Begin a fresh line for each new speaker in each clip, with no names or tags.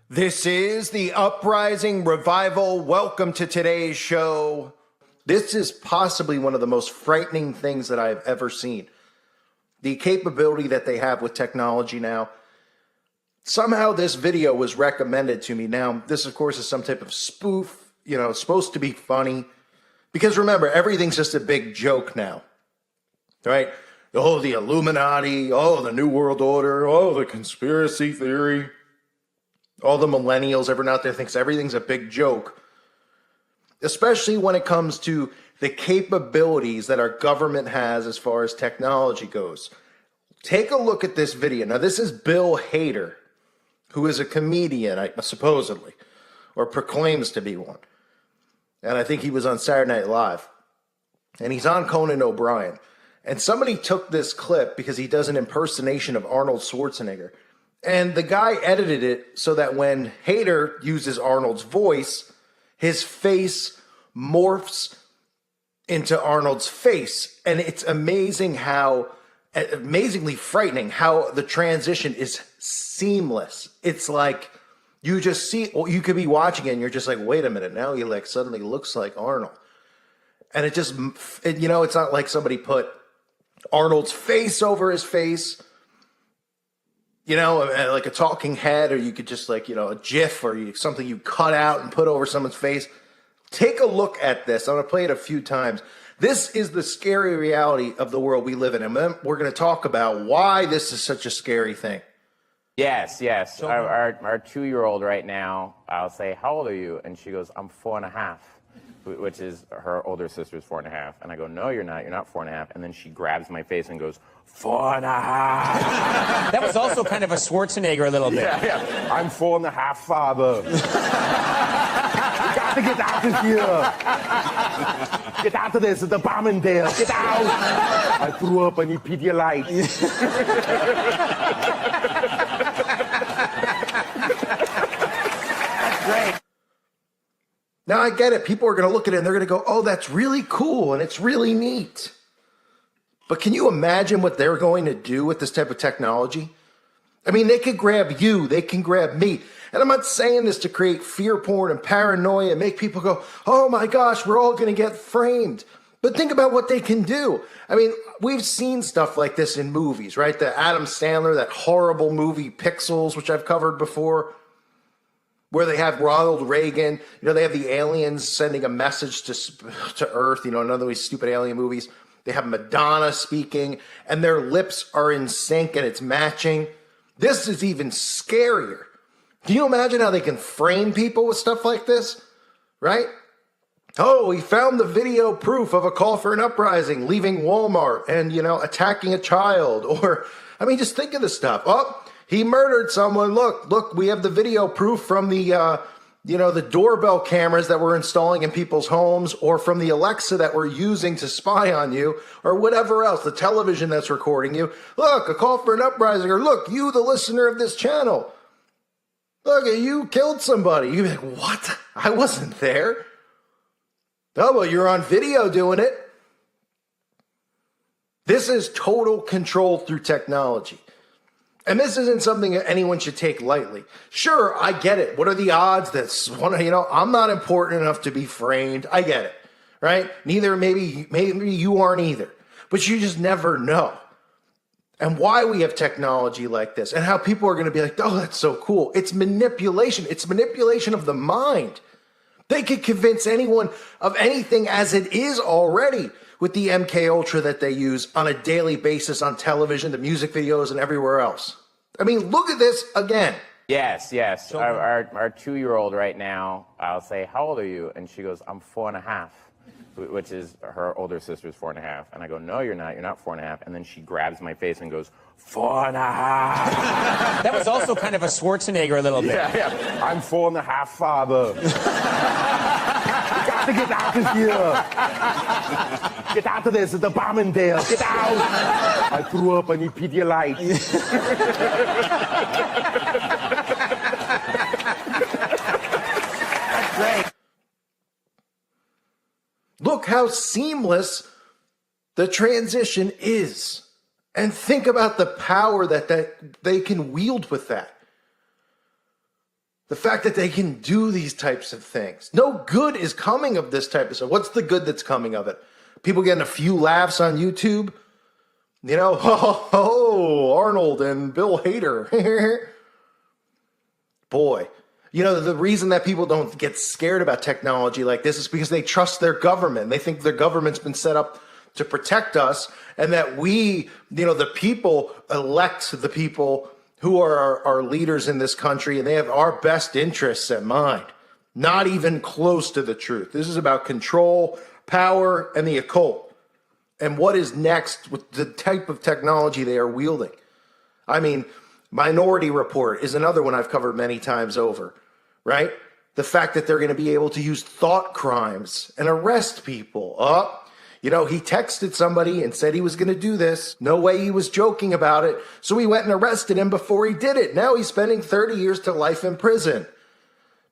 This is the Uprising Revival. Welcome to today's show. This is possibly one of the most frightening things that I've ever seen. The capability that they have with technology now. Somehow this video was recommended to me. Now, this, of course, is some type of spoof. You know, it's supposed to be funny. Because remember, everything's just a big joke now. Right? Oh, the Illuminati. Oh, the New World Order. Oh, the conspiracy theory. All the millennials, everyone out there thinks everything's a big joke, especially when it comes to the capabilities that our government has as far as technology goes. Take a look at this video. Now, this is Bill Hader, who is a comedian, supposedly, or proclaims to be one. And I think he was on Saturday Night Live. And he's on Conan O'Brien. And somebody took this clip because he does an impersonation of Arnold Schwarzenegger. And the guy edited it so that when Hader uses Arnold's voice, his face morphs into Arnold's face. And it's amazingly frightening how the transition is seamless. It's like you just see, you could be watching it and you're just like, wait a minute, now he like suddenly looks like Arnold. And it just, you know, it's not like somebody put Arnold's face over his face. You know, like a talking head, or you could just like, you know, a GIF or something you cut out and put over someone's face. Take a look at this. I'm going to play it a few times. This is the scary reality of the world we live in. And then we're going to talk about why this is such a scary thing.
Yes. Our 2-year-old right now, I'll say, how old are you? And she goes, I'm 4.5, which is her older sister's 4.5. And I go, no, you're not 4.5. And then she grabs my face and goes, 4.5.
That was also kind of a Schwarzenegger a little bit.
Yeah. I'm 4.5, father. You got to get out of here. Get out of this. There's a bomb in there. Get out. I threw up. I need Pedialyte.
That's great.
Now, I get it. People are going to look at it and they're going to go, oh, that's really cool and it's really neat. But can you imagine what they're going to do with this type of technology? I mean, they could grab you, they can grab me. And I'm not saying this to create fear porn and paranoia and make people go, oh my gosh, we're all going to get framed. But think about what they can do. I mean, we've seen stuff like this in movies, right? The Adam Sandler, that horrible movie Pixels, which I've covered before, where they have Ronald Reagan, you know, they have the aliens sending a message to Earth, you know, another of these stupid alien movies. They have Madonna speaking, and their lips are in sync, and it's matching. This is even scarier. Can you imagine how they can frame people with stuff like this? Right? Oh, we found the video proof of a call for an uprising, leaving Walmart and, you know, attacking a child. Or, I mean, just think of this stuff. Oh, he murdered someone. Look, we have the video proof from the, the doorbell cameras that we're installing in people's homes, or from the Alexa that we're using to spy on you, or whatever else, the television that's recording you. Look, a call for an uprising, or look, you, the listener of this channel. Look, you killed somebody. You'd be like, what? I wasn't there. Oh, well, you're on video doing it. This is total control through technology. And this isn't something that anyone should take lightly. Sure, I get it. What are the odds that, I'm not important enough to be framed. I get it, right? Neither, maybe you aren't either. But you just never know. And why we have technology like this and how people are going to be like, oh, that's so cool. It's manipulation. It's manipulation of the mind. They could convince anyone of anything as it is already with the MK Ultra that they use on a daily basis on television, the music videos, and everywhere else. I mean, look at this again.
Yes. Our 2-year-old right now, I'll say, how old are you? And she goes, I'm 4.5, which is her older sister's 4.5. And I go, no, you're not 4.5. And then she grabs my face and goes, 4.5.
That was also kind of a Schwarzenegger a little bit.
Yeah. I'm 4.5, father. You got to get out of here. Get out of this. There's a bomb in there. Get out. I threw up. I need Pedialyte.
That's great.
Look how seamless the transition is. And think about the power that they can wield with that. The fact that they can do these types of things. No good is coming of this type of stuff. What's the good that's coming of it? People getting a few laughs on YouTube? You know, Arnold and Bill Hader. Boy, you know, the reason that people don't get scared about technology like this is because they trust their government. They think their government's been set up to protect us, and that we, you know, the people elect the people who are our leaders in this country, and they have our best interests in mind. Not even close to the truth. This is about control, power, and the occult. And what is next with the type of technology they are wielding. I mean, Minority Report is another one I've covered many times over, right? The fact that they're going to be able to use thought crimes and arrest people. You know, he texted somebody and said he was going to do this. No way he was joking about it. So we went and arrested him before he did it. Now he's spending 30 years to life in prison.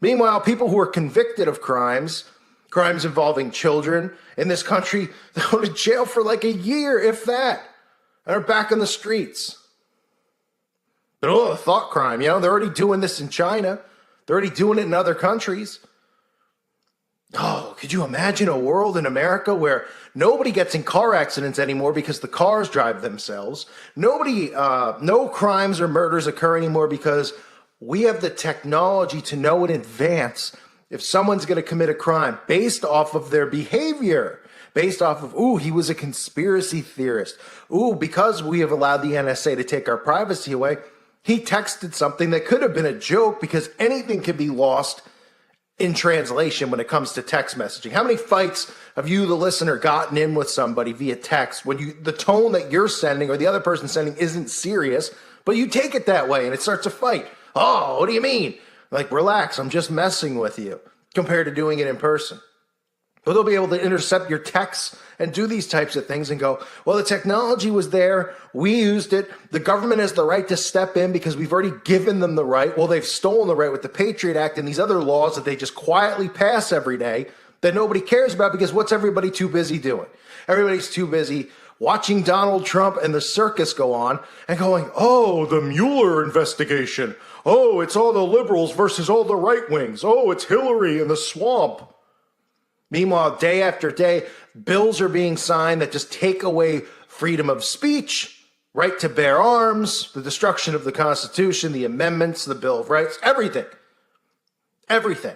Meanwhile, people who are convicted of crimes involving children in this country, they go to jail for like a year, if that, and are back on the streets. But a thought crime, you know, they're already doing this in China. They're already doing it in other countries. Oh, could you imagine a world in America where nobody gets in car accidents anymore because the cars drive themselves? No crimes or murders occur anymore because we have the technology to know in advance if someone's going to commit a crime based off of their behavior, based off of, he was a conspiracy theorist. Because we have allowed the NSA to take our privacy away, he texted something that could have been a joke because anything can be lost in translation when it comes to text messaging. How many fights have you, the listener, gotten in with somebody via text when the tone that you're sending or the other person sending isn't serious, but you take it that way and it starts a fight? Oh, what do you mean? Like, relax, I'm just messing with you, compared to doing it in person. But they'll be able to intercept your texts and do these types of things and go, well, the technology was there. We used it. The government has the right to step in because we've already given them the right. Well, they've stolen the right with the Patriot Act and these other laws that they just quietly pass every day that nobody cares about because what's everybody too busy doing? Everybody's too busy watching Donald Trump and the circus go on and going, oh, the Mueller investigation. Oh, it's all the liberals versus all the right wings. Oh, it's Hillary in the swamp. Meanwhile, day after day, bills are being signed that just take away freedom of speech, right to bear arms, the destruction of the Constitution, the amendments, the Bill of Rights, everything. Everything.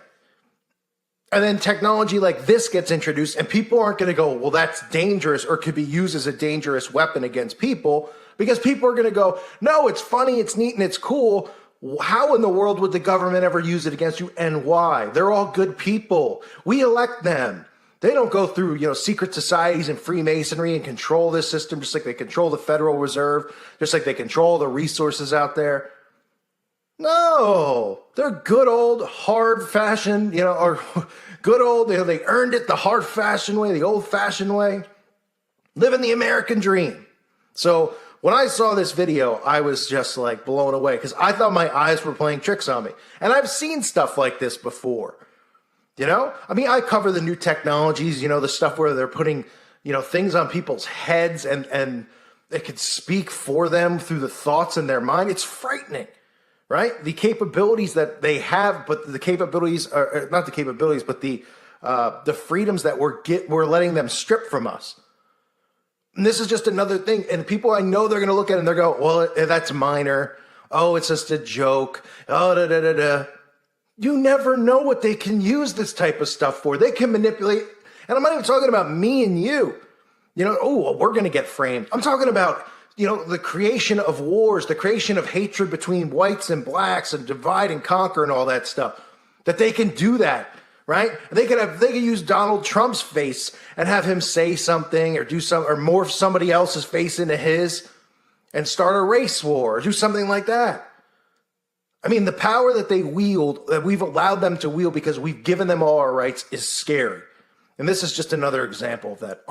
And then technology like this gets introduced and people aren't going to go, well, that's dangerous or could be used as a dangerous weapon against people because people are going to go, no, it's funny, it's neat, and it's cool. How in the world would the government ever use it against you and why? They're all good people. We elect them. They don't go through, secret societies and Freemasonry and control this system just like they control the Federal Reserve, just like they control the resources out there. No, they're good old hard-fashioned, or good old, they earned it the hard-fashioned way, the old-fashioned way, living the American dream. So when I saw this video, I was just like blown away because I thought my eyes were playing tricks on me. And I've seen stuff like this before. I cover the new technologies, the stuff where they're putting, things on people's heads and it could speak for them through the thoughts in their mind. It's frightening, right? The capabilities that they have, but the capabilities are not the capabilities, but the freedoms that we're letting them strip from us. And this is just another thing. And people, I know they're going to look at it and they're going, well, that's minor. Oh, it's just a joke. Oh, da-da-da-da. You never know what they can use this type of stuff for. They can manipulate. And I'm not even talking about me and you. We're going to get framed. I'm talking about, the creation of wars, the creation of hatred between whites and blacks and divide and conquer and all that stuff. That they can do that. Right? They could use Donald Trump's face and have him say something or do or morph somebody else's face into his and start a race war or do something like that. I mean, the power that they wield, that we've allowed them to wield because we've given them all our rights is scary. And this is just another example of that.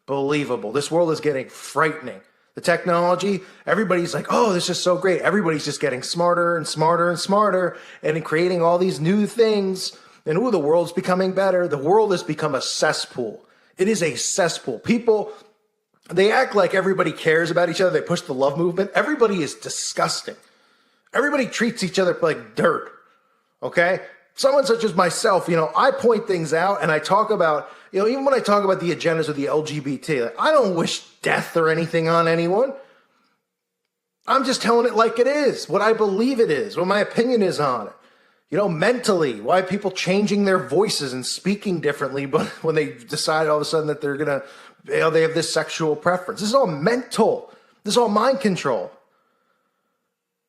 Unbelievable. This world is getting frightening. The technology, everybody's like, oh, this is so great. Everybody's just getting smarter and smarter and smarter and creating all these new things. And the world's becoming better. The world has become a cesspool. It is a cesspool. People, they act like everybody cares about each other. They push the love movement. Everybody is disgusting. Everybody treats each other like dirt. Okay? Someone such as myself, I point things out and I talk about, even when I talk about the agendas of the LGBT, I don't wish death or anything on anyone. I'm just telling it like it is, what I believe it is, what my opinion is on it. Mentally, why people changing their voices and speaking differently, but when they decide all of a sudden that they're going to, they have this sexual preference. This is all mental. This is all mind control.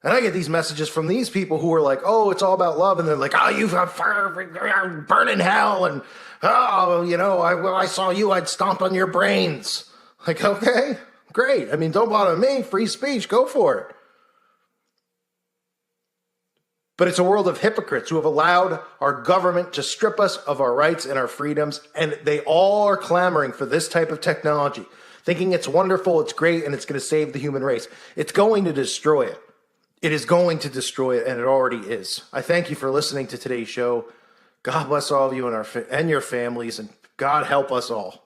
And I get these messages from these people who are like, oh, it's all about love. And they're like, oh, you burn in hell. And, I saw you, I'd stomp on your brains. Like, okay, great. Don't bother me. Free speech. Go for it. But it's a world of hypocrites who have allowed our government to strip us of our rights and our freedoms. And they all are clamoring for this type of technology, thinking it's wonderful, it's great, and it's going to save the human race. It's going to destroy it. It is going to destroy it, and it already is. I thank you for listening to today's show. God bless all of you and your families, and God help us all.